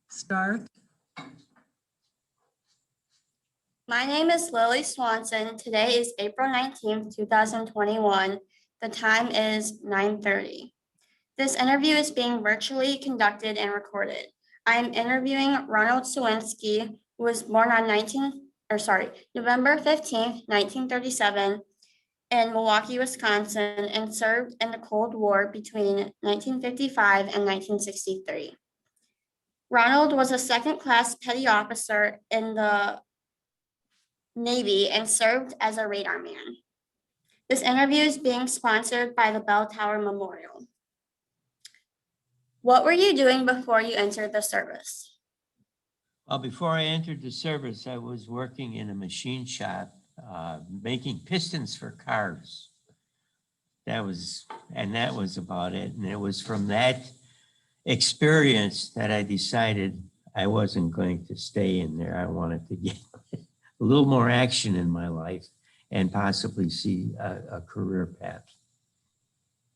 Start. My name is Lily Swanson. Today is April 19th, 2021. The time is 9:30. This interview is being virtually conducted and recorded. I am interviewing Ronald Sowinski, who was born on November 15th, 1937 in Milwaukee, Wisconsin, and served in the Cold War between 1955 and 1963. Ronald was a second-class petty officer in the Navy and served as a radar man. This interview is being sponsored by the Bell Tower Memorial. What were you doing before you entered the service? Well, before I entered the service, I was working in a machine shop, making pistons for cars. That was about it. And it was from that experience that I decided I wasn't going to stay in there. I wanted to get a little more action in my life and possibly see a career path.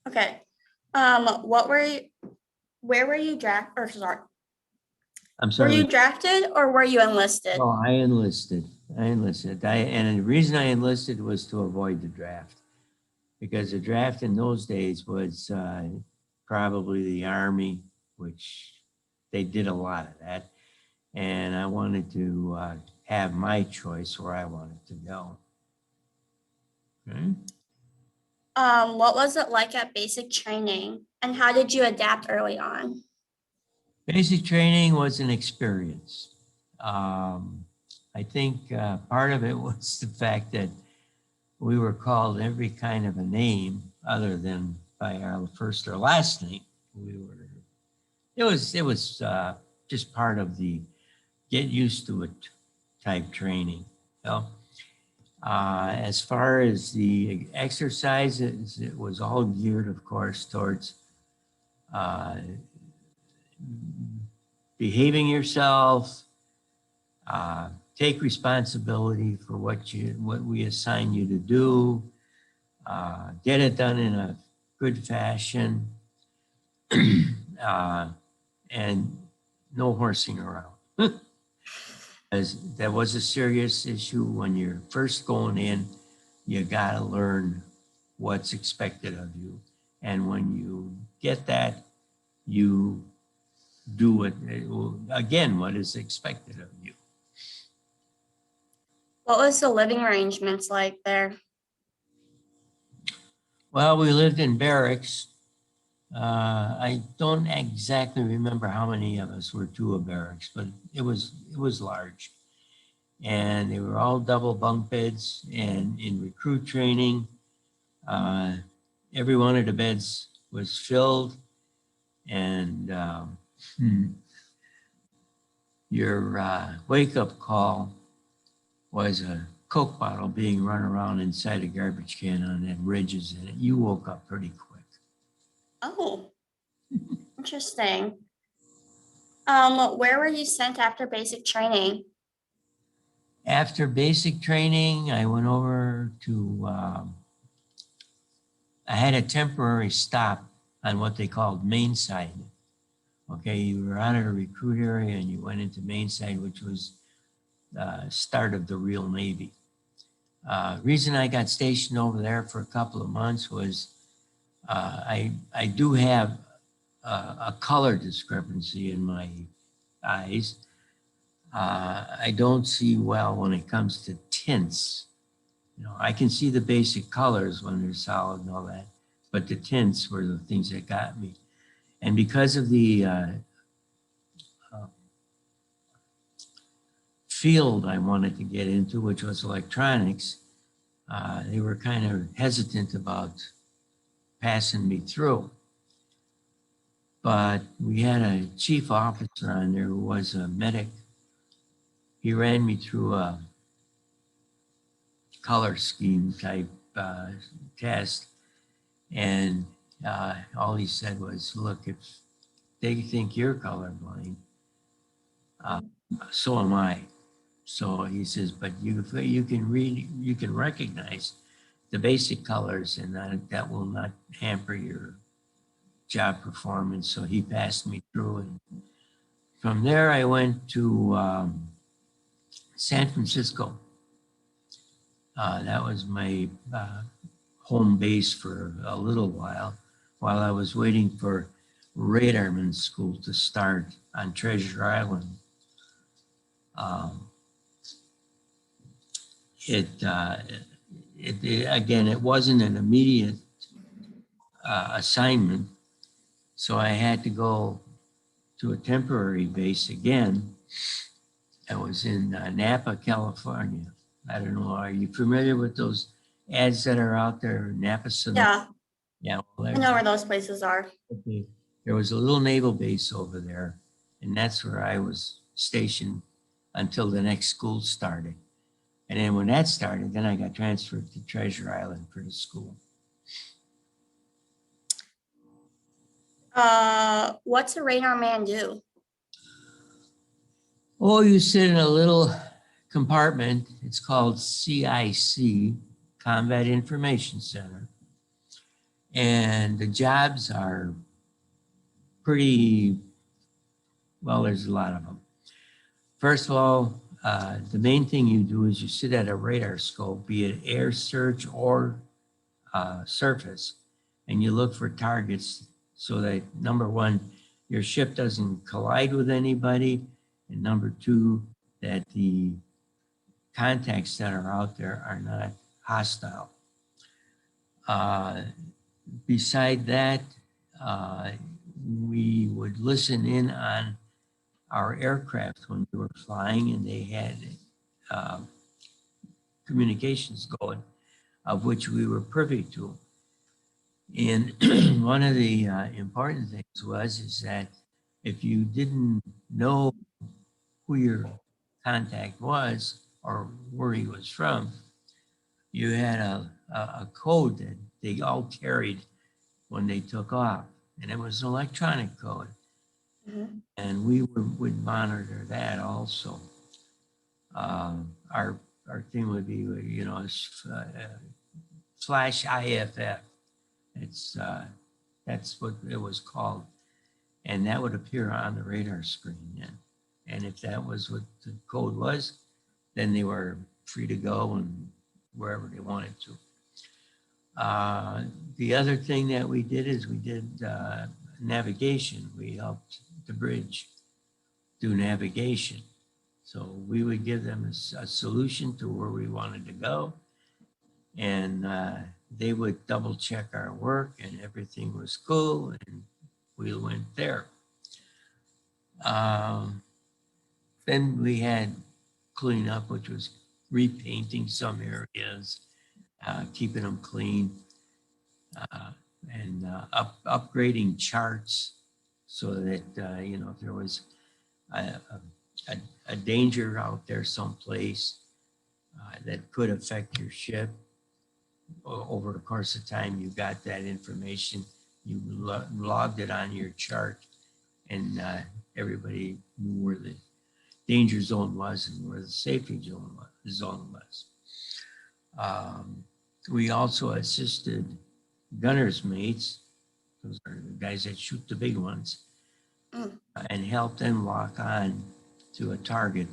Okay. Where were you drafted? I'm sorry. Were you drafted or were you enlisted? Oh, I enlisted. And the reason I enlisted was to avoid the draft, because the draft in those days was probably the Army, which they did a lot of that. And I wanted to have my choice where I wanted to go. Okay. What was it like at basic training and how did you adapt early on? Basic training was an experience. I think part of it was the fact that we were called every kind of a name other than by our first or last name. It was just part of the get used to it type training. So, as far as the exercises, it was all geared, of course, towards behaving yourself, take responsibility for what we assign you to do, get it done in a good fashion, and no horsing around. As that was a serious issue when you're first going in, you gotta learn what's expected of you. And when you get that, you do it again, what is expected of you. What was the living arrangements like there? Well, we lived in barracks. I don't exactly remember how many of us were to a barracks, but it was large. And they were all double bunk beds. And in recruit training, every one of the beds was filled. And your wake-up call was a Coke bottle being run around inside a garbage can and had ridges in it. You woke up pretty quick. Oh, interesting. Where were you sent after basic training? After basic training, I went over to, I had a temporary stop on what they called main side. Okay, you were out of the recruit area and you went into main side, which was the start of the real Navy. Reason I got stationed over there for a couple of months was I do have a color discrepancy in my eyes. I don't see well when it comes to tints. You know, I can see the basic colors when they're solid and all that, but the tints were the things that got me. And because of the field I wanted to get into, which was electronics, they were kind of hesitant about passing me through. But we had a chief officer on there who was a medic. He ran me through a color scheme type test. And all he said was, look, if they think you're colorblind, so am I. So he says, but you can read, you can recognize the basic colors, and that will not hamper your job performance. So he passed me through, and From there, I went to San Francisco. That was my home base for a little while I was waiting for radarman school to start on Treasure Island. Again, it wasn't an immediate assignment, so I had to go to a temporary base again. I was in Napa, California. I don't know, are you familiar with those ads that are out there, Napa, Sonoma? Yeah, Yeah. Well, I know where those places are. okay. There was a little naval base over there, and that's where I was stationed until the next school started. And then when that started, then I got transferred to Treasure Island for the school. What's a radar man do? Oh, you sit in a little compartment. It's called CIC, Combat Information Center. And the jobs are pretty, well, there's a lot of them. First of all, the main thing you do is you sit at a radar scope, be it air search or surface, and you look for targets so that, number one, your ship doesn't collide with anybody, and number two, that the contacts that are out there are not hostile. Beside that, we would listen in on our aircraft when we were flying, and they had communications going, of which we were privy to. And one of the important things is that if you didn't know who your contact was or where he was from, you had a code that they all carried when they took off, and it was an electronic code. Mm-hmm. And we would monitor that also. Our thing would be, you know, flash IFF. It's that's what it was called, and that would appear on the radar screen. And if that was what the code was, then they were free to go and wherever they wanted to. The other thing that we did is we did navigation. We helped the bridge do navigation. So we would give them a solution to where we wanted to go, and they would double check our work and everything was cool, and we went there. Then we had cleanup, which was repainting some areas, keeping them clean, and upgrading charts so that, you know, if there was a danger out there someplace that could affect your ship, over the course of time, you got that information, you logged it on your chart, and everybody knew where the danger zone was and where the safety zone was. We also assisted gunner's mates, those are the guys that shoot the big ones, and helped them lock on to a target.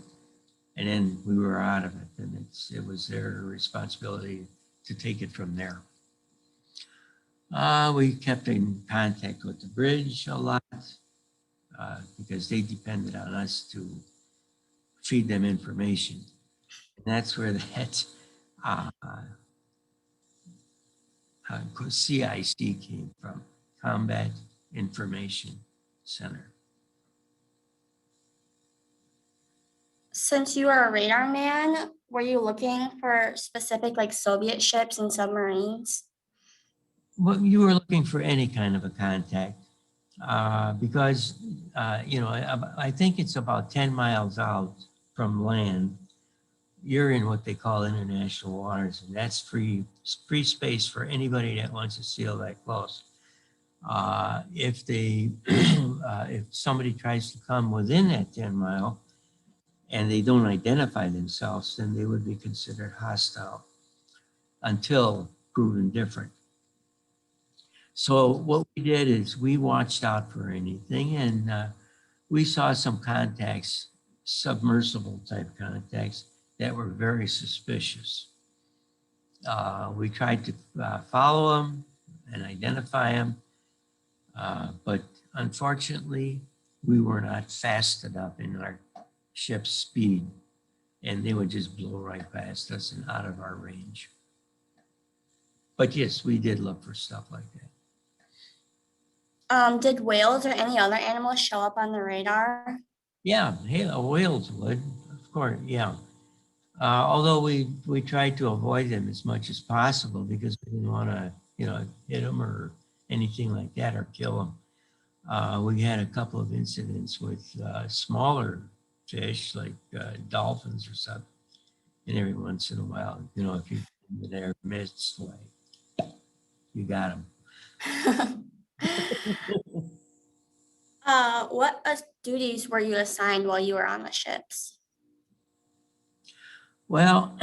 And then we were out of it, and it was their responsibility to take it from there. We kept in contact with the bridge a lot because they depended on us to feed them information. And that's where that CIC came from, Combat Information Center. Since you are a radar man, were you looking for specific like Soviet ships and submarines? Well, you were looking for any kind of a contact because, you know, I think it's about 10 miles out from land. You're in what they call international waters, and that's free space for anybody that wants to sail that close. If somebody tries to come within that 10 mile and they don't identify themselves, then they would be considered hostile until proven different. So what we did is we watched out for anything, and we saw some contacts, submersible type contacts that were very suspicious. We tried to follow them and identify them, but unfortunately, we were not fast enough in our ship's speed, and they would just blow right past us and out of our range. But yes, we did look for stuff like that. Did whales or any other animals show up on the radar? Yeah, whales would, of course, yeah. Although we tried to avoid them as much as possible because we didn't want to, hit them or anything like that or kill them. We had a couple of incidents with smaller fish like dolphins or something. And every once in a while, if you're in their midst, like, you got them. What duties were you assigned while you were on the ships? Well,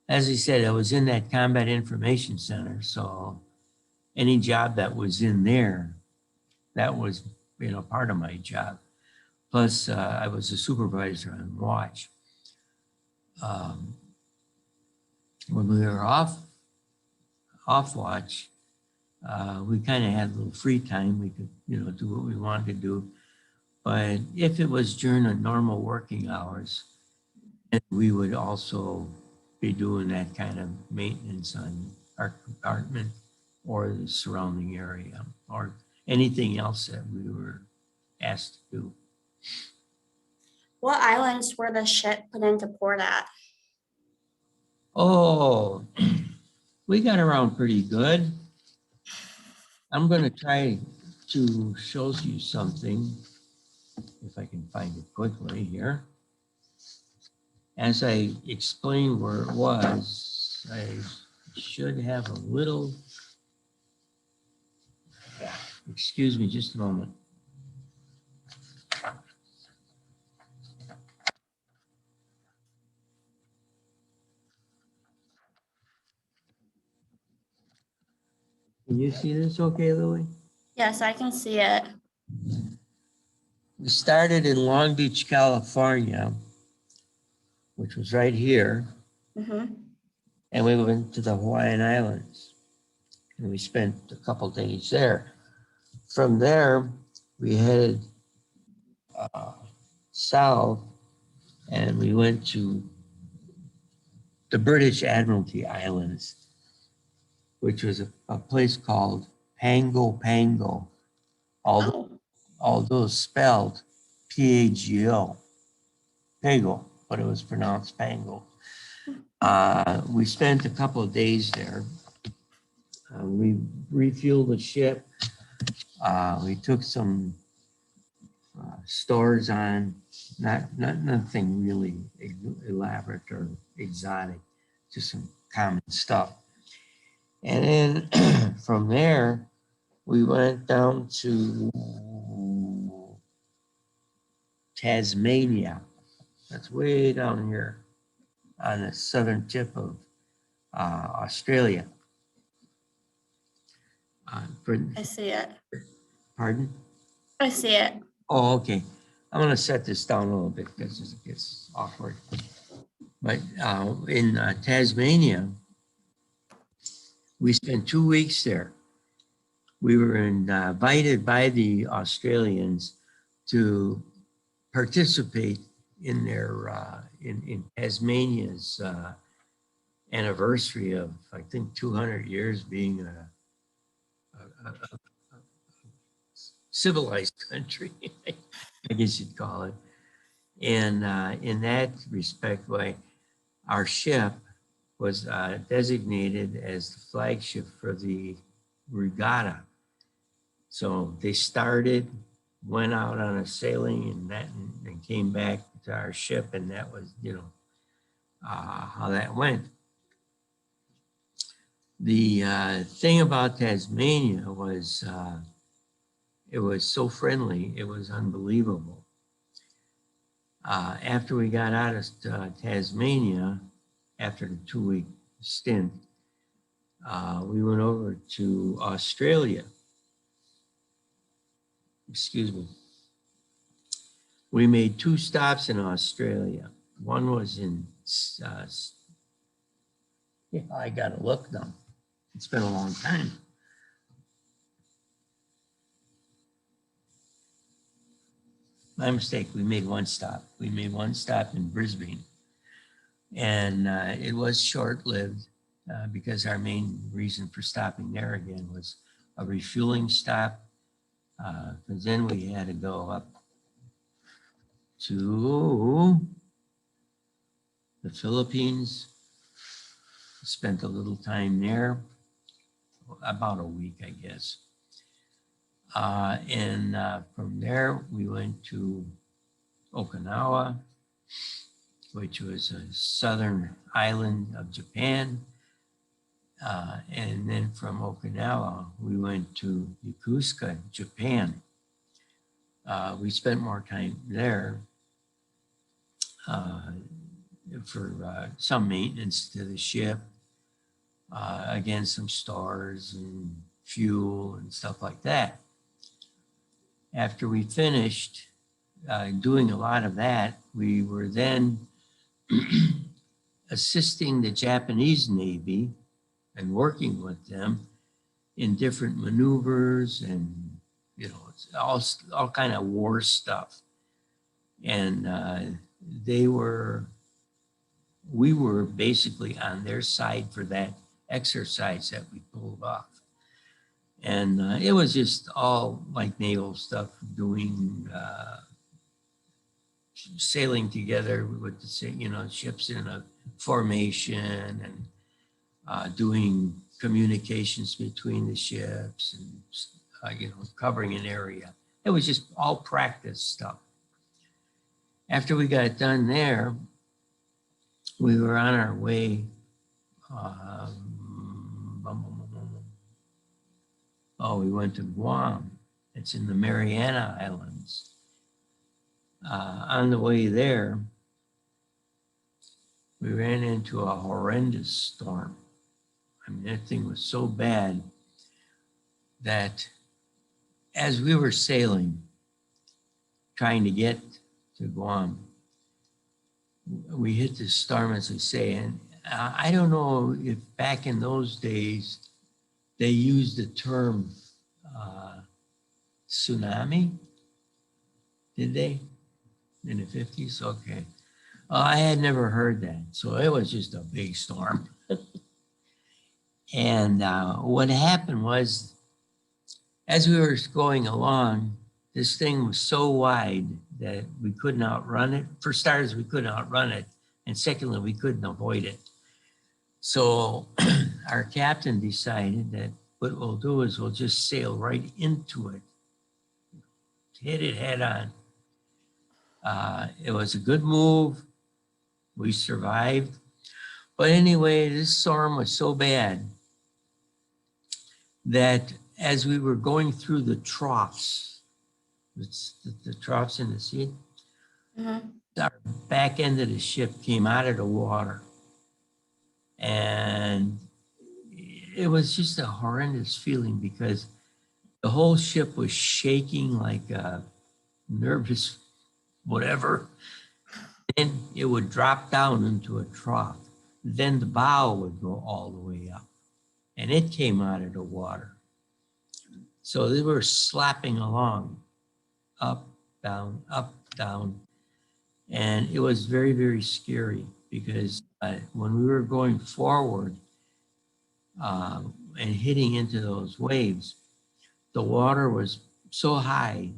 as I said, I was in that combat information center. So any job that was in there, that was, part of my job. Plus, I was a supervisor on watch. When we were off watch, we kind of had a little free time. We could, do what we wanted to do. But if it was during the normal working hours, we would also be doing that kind of maintenance on our compartment or the surrounding area or anything else that we were asked to do. What islands were the ship put into port at? Oh, we got around pretty good. I'm going to try to show you something, if I can find it quickly here. As I explained where it was, I should have a little, excuse me just a moment. Can you see this okay, Lily? Yes, I can see it. We started in Long Beach, California, which was right here, and we went to the Hawaiian Islands, and we spent a couple days there. From there, we headed south, and we went to the British Admiralty Islands, which was a place called Pago Pago, although spelled Pago, Pago, but it was pronounced Pango. We spent a couple of days there. We refueled the ship. We took some stores on, nothing really elaborate or exotic, just some common stuff. And then from there, we went down to Tasmania. That's way down here on the southern tip of Australia. I see it. Pardon? I see it. Oh, okay. I'm going to set this down a little bit because it gets awkward. But in Tasmania, we spent 2 weeks there. We were invited by the Australians to participate in their in Tasmania's anniversary of, I think, 200 years being a civilized country, I guess you'd call it. And in that respect, our ship was designated as the flagship for the regatta. So they started, went out on a sailing and came back to our ship, and that was, how that went. The thing about Tasmania was it was so friendly, it was unbelievable. After we got out of Tasmania, after the 2-week stint, we went over to Australia. Excuse me. We made 2 stops in Australia. One was in, yeah, I gotta look now. It's been a long time. My mistake, we made 1 stop. We made 1 stop in Brisbane. And it was short-lived because our main reason for stopping there again was a refueling stop. Because then we had to go up to the Philippines. Spent a little time there, about a week, I guess. And from there, we went to Okinawa, which was a southern island of Japan. And then from Okinawa, we went to Yokosuka, Japan. We spent more time there for some maintenance to the ship. Again, some stores and fuel and stuff like that. After we finished doing a lot of that, we were then assisting the Japanese Navy and working with them in different maneuvers and, you know, it's all kind of war stuff. And we were basically on their side for that exercise that we pulled off. And it was just all like naval stuff, doing sailing together with the, you know, ships in a formation and doing communications between the ships and, you know, covering an area. It was just all practice stuff. After we got done there, we were on our way. We went to Guam. It's in the Mariana Islands. On the way there, we ran into a horrendous storm. I mean, that thing was so bad that as we were sailing, trying to get to Guam, we hit this storm, as I say, and I don't know if back in those days they used the term tsunami. Did they? In the 50s? Okay. I had never heard that. So it was just a big storm. And what happened was, as we were going along, this thing was so wide that we couldn't outrun it. For starters, we couldn't outrun it. And secondly, we couldn't avoid it. So our captain decided that what we'll do is we'll just sail right into it, hit it head on. It was a good move. We survived. But anyway, this storm was so bad that as we were going through the troughs, the troughs in the sea, our back end of the ship came out of the water. And it was just a horrendous feeling because the whole ship was shaking like a nervous whatever. Then it would drop down into a trough. Then the bow would go all the way up. And it came out of the water. So they were slapping along, up, down, up, down. And it was very, very scary because when we were going forward and hitting into those waves, the water was so high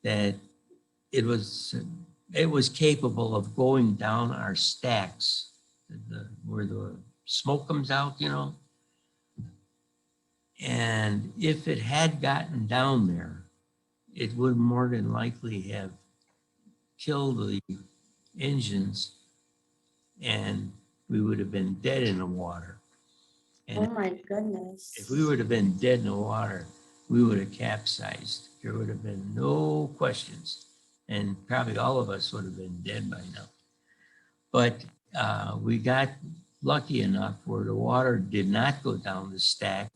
that it was capable of going down our stacks, where the smoke comes out, you know. And if it had gotten down there, it would more than likely have killed the engines and we would have been dead in the water. And Oh my goodness. if we would have been dead in the water, we would have capsized. There would have been no questions. And probably all of us would have been dead by now. But we got lucky enough where the water did not go down the stack,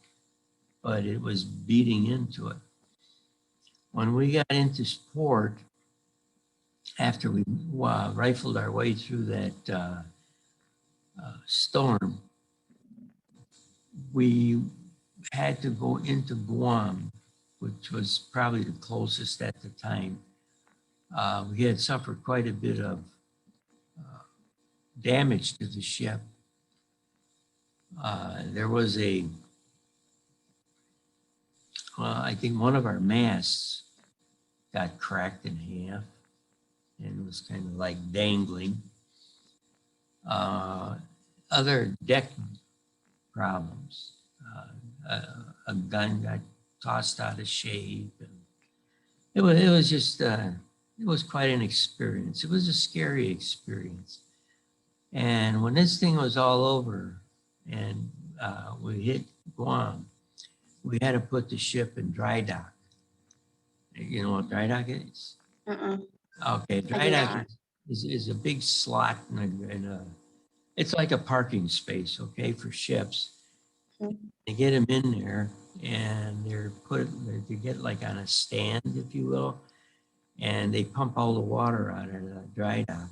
but it was beating into it. When we got into port, after we rifled our way through that storm, we had to go into Guam, which was probably the closest at the time. We had suffered quite a bit of damage to the ship. There was I think one of our masts got cracked in half and was kind of like dangling. Other deck problems. A gun got tossed out of shape. And it was just, it was quite an experience. It was a scary experience. And when this thing was all over and we hit Guam, we had to put the ship in dry dock. You know what dry dock is? Okay, dry dock is a big slot and it's like a parking space, okay, for ships. They get them in there and they get like on a stand, if you will, and they pump all the water out of the dry dock.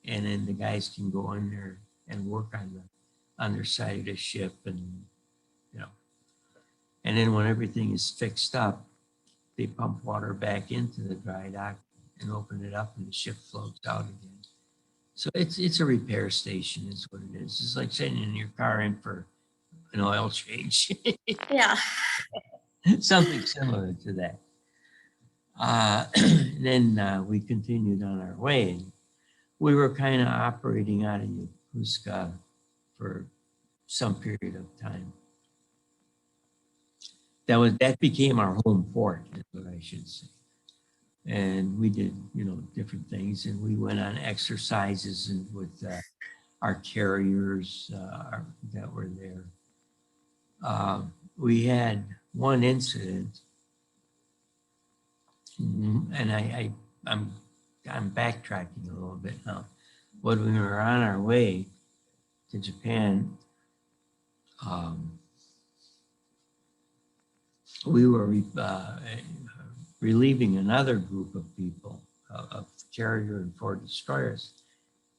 And then the guys can go in there and work on the underside of the ship and, you know, and then when everything is fixed up, they pump water back into the dry dock and open it up and the ship floats out again. So it's a repair station is what it is. It's like sending your car in for an oil change. Yeah. Something similar to that. Then we continued on our way. We were kind of operating out of Yokosuka for some period of time. That became our home port, is what I should say. And we did, you know, different things, and we went on exercises and with our carriers that were there. We had one incident, and I'm backtracking a little bit now. When we were on our way to Japan, we were relieving another group of people, of carrier and four destroyers,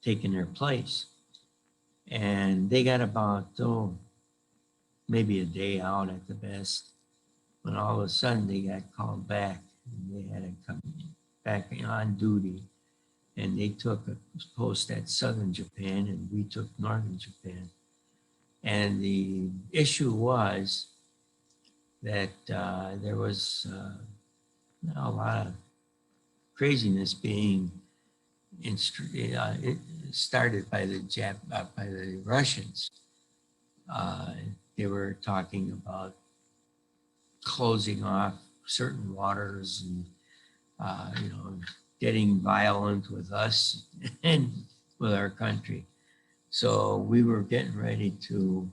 taking their place. And they got about, maybe a day out at the best, when all of a sudden they got called back and they had to come back on duty. And they took a post at southern Japan and we took northern Japan. And the issue was that there was a lot of craziness being started by the Russians. They were talking about closing off certain waters and you know, getting violent with us and with our country. So we were getting ready to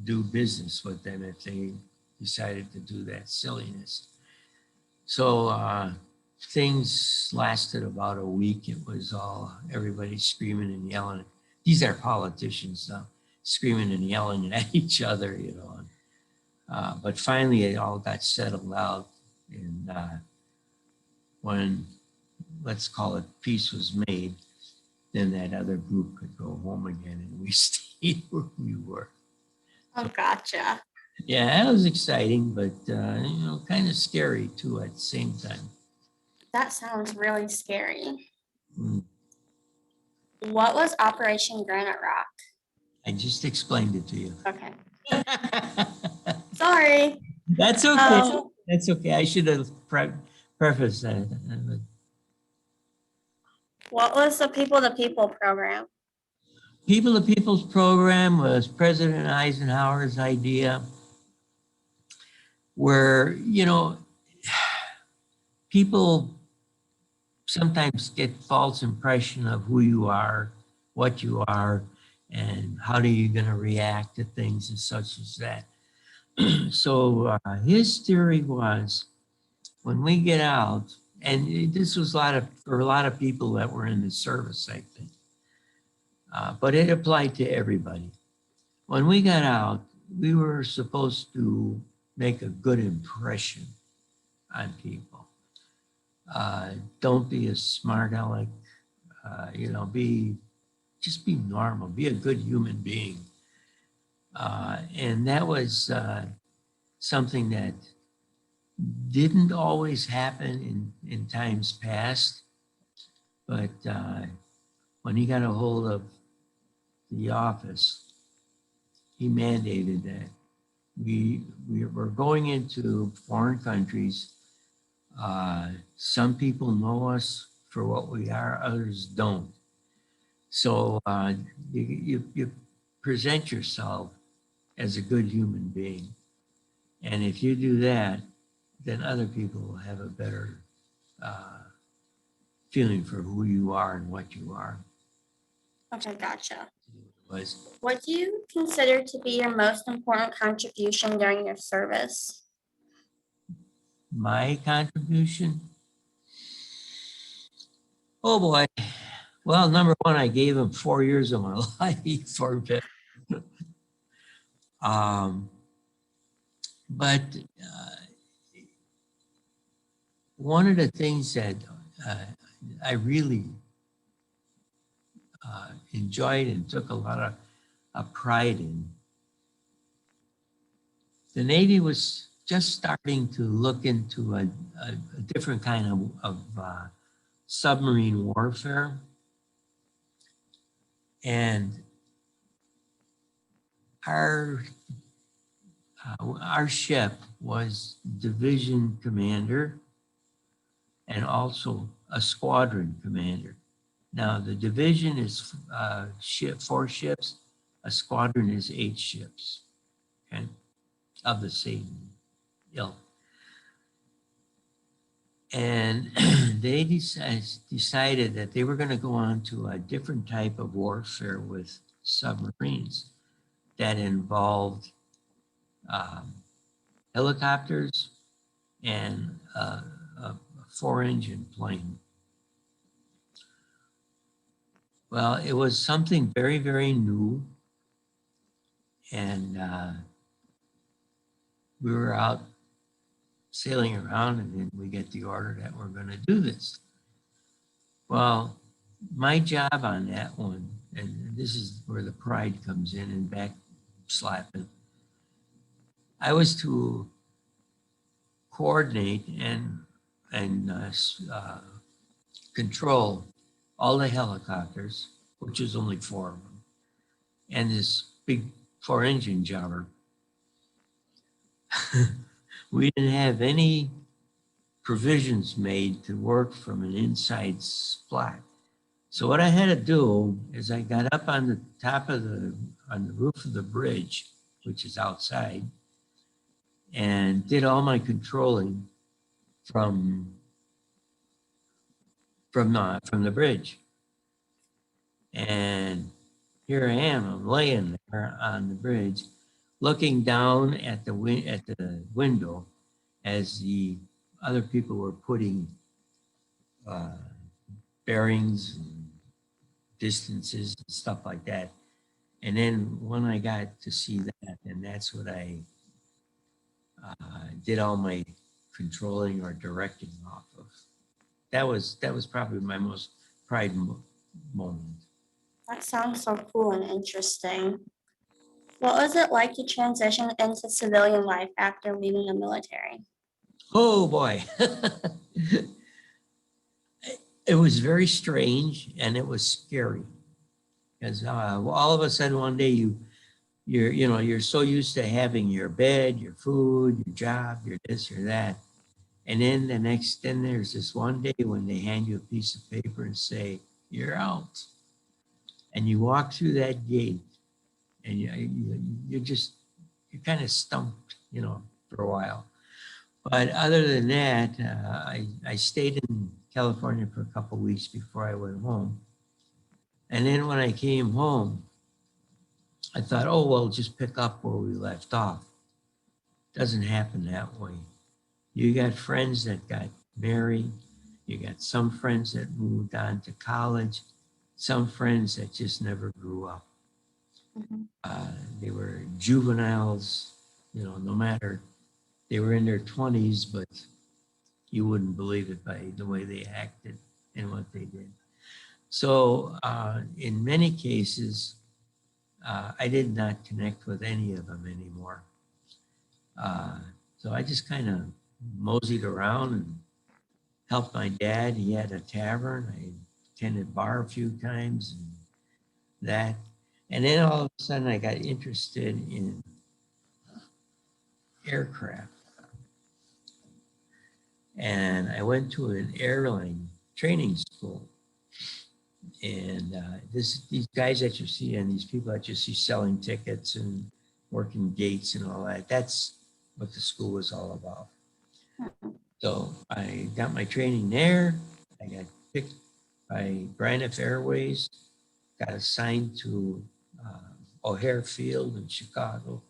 do business with them if they decided to do that silliness. So things lasted about a week. It was everybody screaming and yelling. These are politicians now, screaming and yelling at each other, you know. But finally it all got settled out. And when, let's call it, peace was made, then that other group could go home again and we stayed where we were. Oh, gotcha. Yeah, that was exciting, but you know, kind of scary too at the same time. That sounds really scary. Mm. What was Operation Granite Rock? I just explained it to you. Okay. Sorry. That's okay. That's okay. I should have prefaced that. What was the People to People program? People to People's program was President Eisenhower's idea, where, you know, people sometimes get false impression of who you are, what you are, and how are you going to react to things and such as that. So his theory was, when we get out, and this was for a lot of people that were in the service, I think, but it applied to everybody. When we got out, we were supposed to make a good impression on people. Don't be a smart aleck. Just be normal. Be a good human being. And that was something that didn't always happen in times past. But when he got a hold of the office, he mandated that we were going into foreign countries. Some people know us for what we are, others don't. So you present yourself as a good human being. And if you do that, then other people will have a better feeling for who you are and what you are. Okay, gotcha. Was What do you consider to be your most important contribution during your service? my contribution? Oh boy. Well, number one, I gave him 4 years of my life for it. Um, but one of the things that uh, I really enjoyed and took a lot of pride in, the Navy was just starting to look into a different kind of submarine warfare. And our our ship was division commander and also a squadron commander. Now the division is 4 ships, a squadron is 8 ships, okay, of the same ilk. And they decided that they were going to go on to a different type of warfare with submarines that involved helicopters and a 4-engine plane. Well, it was something very, very new. And we were out sailing around, and then we get the order that we're going to do this. Well, my job on that one, and this is where the pride comes in and back slapping, I was to coordinate and control all the helicopters, which is only 4 of them, and this big 4-engine jobber. We didn't have any provisions made to work from an inside splat. So what I had to do is I got up on the top of on the roof of the bridge, which is outside, and did all my controlling from the bridge. And here I am, I'm laying there on the bridge, looking down at the window as the other people were putting bearings and distances and stuff like that. And then when I got to see that, and that's what I did all my controlling or directing off of. That was probably my most pride moment. That sounds so cool and interesting. What was it like to transition into civilian life after leaving the military? Oh boy. It was very strange and it was scary because all of a sudden one day you're so used to having your bed, your food, your job, your this, your that. And then then there's this one day when they hand you a piece of paper and say, you're out. And you walk through that gate and you're kind of stumped, for a while. But other than that, I stayed in California for a couple of weeks before I went home. And then when I came home, I thought, oh, well, just pick up where we left off. Doesn't happen that way. You got friends that got married. You got some friends that moved on to college. Some friends that just never grew up. They were juveniles, no matter, they were in their 20s, but You wouldn't believe it by the way they acted and what they did. So in many cases, I did not connect with any of them anymore. So I just kind of moseyed around and helped my dad. He had a tavern. I attended bar a few times and that. And then all of a sudden I got interested in aircraft. And I went to an airline training school. And these guys that you see and these people that you see selling tickets and working gates and all that, that's what the school was all about. So I got my training there. I got picked by Braniff Airways, got assigned to O'Hare Field in Chicago,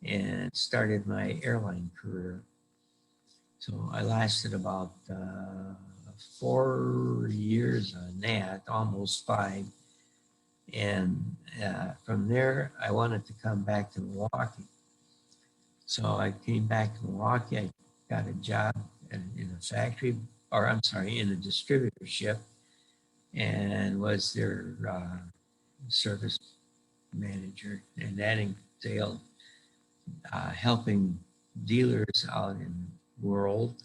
and started my airline career. So I lasted about 4 years on that, almost 5. And from there, I wanted to come back to Milwaukee. So I came back to Milwaukee. I got a job in a factory, or I'm sorry, in a distributorship, and was their service manager. And that entailed helping dealers out in the world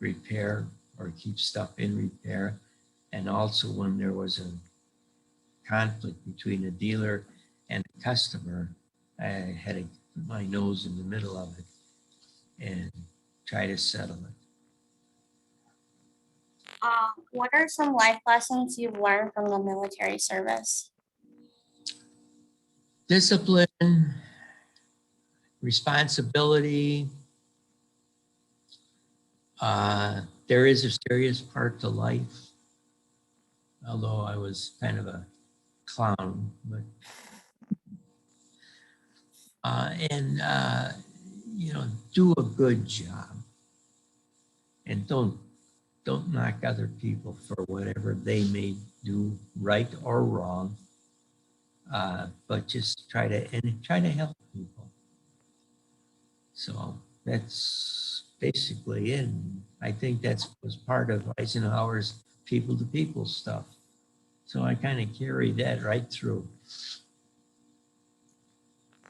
repair or keep stuff in repair. And also when there was a conflict between a dealer and a customer, I had to put my nose in the middle of it and try to settle it. What are some life lessons you've learned from the military service? Discipline, responsibility. There is a serious part to life, although I was kind of a clown, but do a good job and don't knock other people for whatever they may do right or wrong, but just try to help people. So that's basically it. I think that was part of Eisenhower's people to people stuff. So I kind of carried that right through.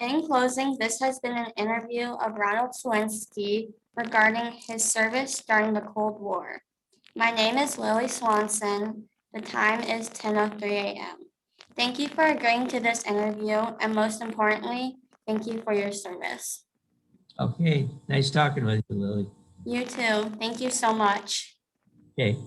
In closing, this has been an interview of Ronald Sowinski regarding his service during the Cold War. My name is Lily Swanson. The time is 10:03 a.m. Thank you for agreeing to this interview, and most importantly, thank you for your service. Okay, nice talking with you, Lily. You too. Thank you so much. Okay.